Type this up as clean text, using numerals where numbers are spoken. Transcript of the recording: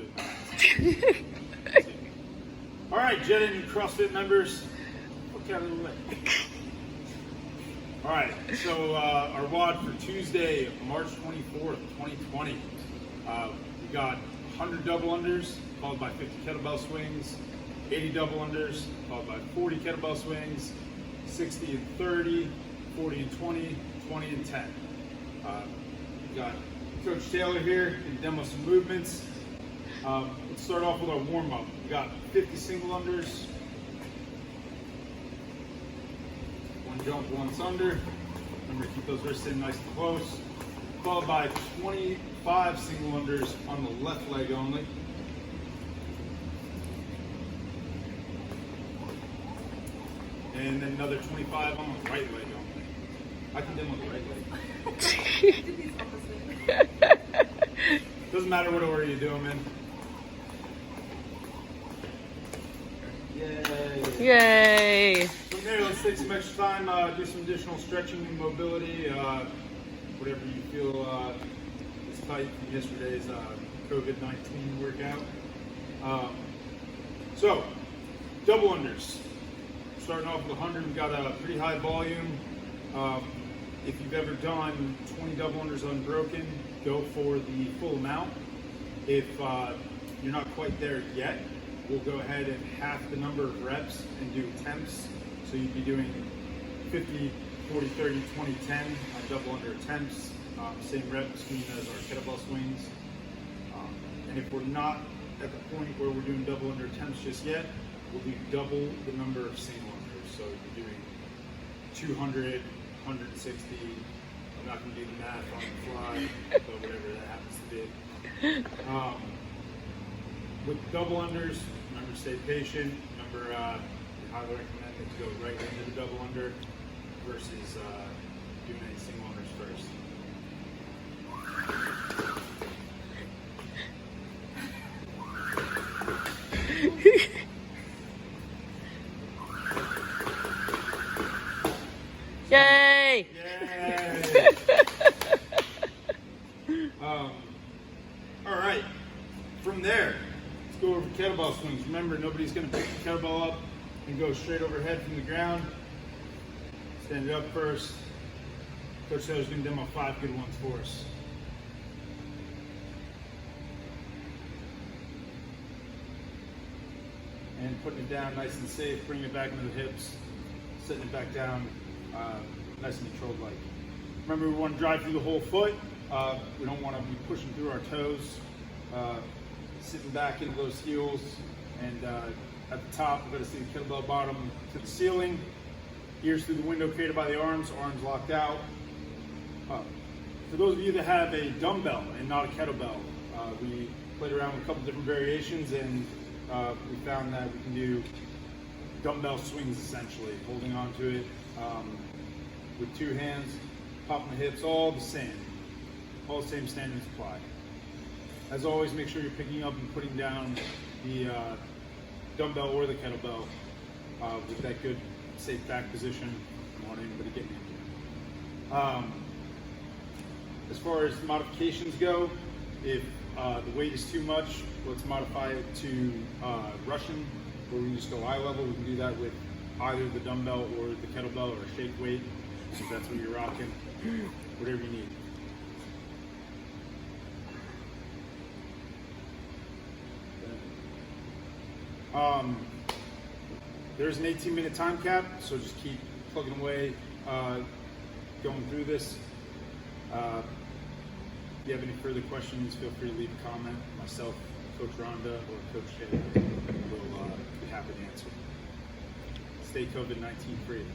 do it. All right, Jet and CrossFit members, look out of the way. All right, so our WOD for Tuesday, March 24th, 2020. We got 100 double unders, followed by 50 kettlebell swings, 80 double unders, followed by 40 kettlebell swings, 60 and 30, 40 and 20, 20 and 10. We got Coach Taylor here to demo some movements. Let's start off with our warm-up. We got 50 single unders, one jump, once under. Remember to keep those wrists in nice and close. Followed by 25 single unders on the left leg only. And then another 25 on the right leg only. I can demo the right leg. Doesn't matter what order you do them in. Yay! Yay! From there, let's take some extra time, do some additional stretching and mobility, whatever you feel is tight from yesterday's COVID-19 workout. So, double unders. Starting off with 100, we've got a pretty high volume. If you've ever done 20 double unders unbroken, go for the full amount. If you're not quite there yet, we'll go ahead and half the number of reps and do attempts. So you'd be doing 50, 40, 30, 20, 10 on double under attempts. Same rep scheme as our kettlebell swings. And if we're not at the point where we're doing double under attempts just yet, we'll do double the number of single unders. So you're doing 200, 160. I'm not going to do the math on the fly, but whatever that happens to be. With double unders, remember to stay patient. Remember, I highly recommend that you go right into the double under versus doing any single unders first. Yay! Yay! All right, from there, let's go over kettlebell swings. Remember, nobody's going to pick the kettlebell up and go straight overhead from the ground. Stand it up first. Coach Taylor's going to demo 5 good ones for us. And putting it down nice and safe, bringing it back into the hips, setting it back down, nice and controlled like. Remember, we want to drive through the whole foot. We don't want to be pushing through our toes. Sitting back into those heels, and at the top, we're going to see the kettlebell bottom to the ceiling. Ears through the window created by the arms locked out. For those of you that have a dumbbell and not a kettlebell, we played around with a couple different variations, and we found that we can do dumbbell swings essentially, holding onto it with 2 hands, popping the hips, all the same standards apply. As always, make sure you're picking up and putting down the dumbbell or the kettlebell with that good, safe back position. You don't want anybody getting injured. As far as modifications go, if the weight is too much, let's modify it to Russian, where we can just go eye level. We can do that with either the dumbbell or the kettlebell or a shake weight, if that's what you're rocking, whatever you need. There's an 18-minute time cap, so just keep plugging away, going through this. If you have any further questions, feel free to leave a comment. Myself, Coach Rhonda, or Coach Taylor will be happy to answer. Stay COVID-19 free.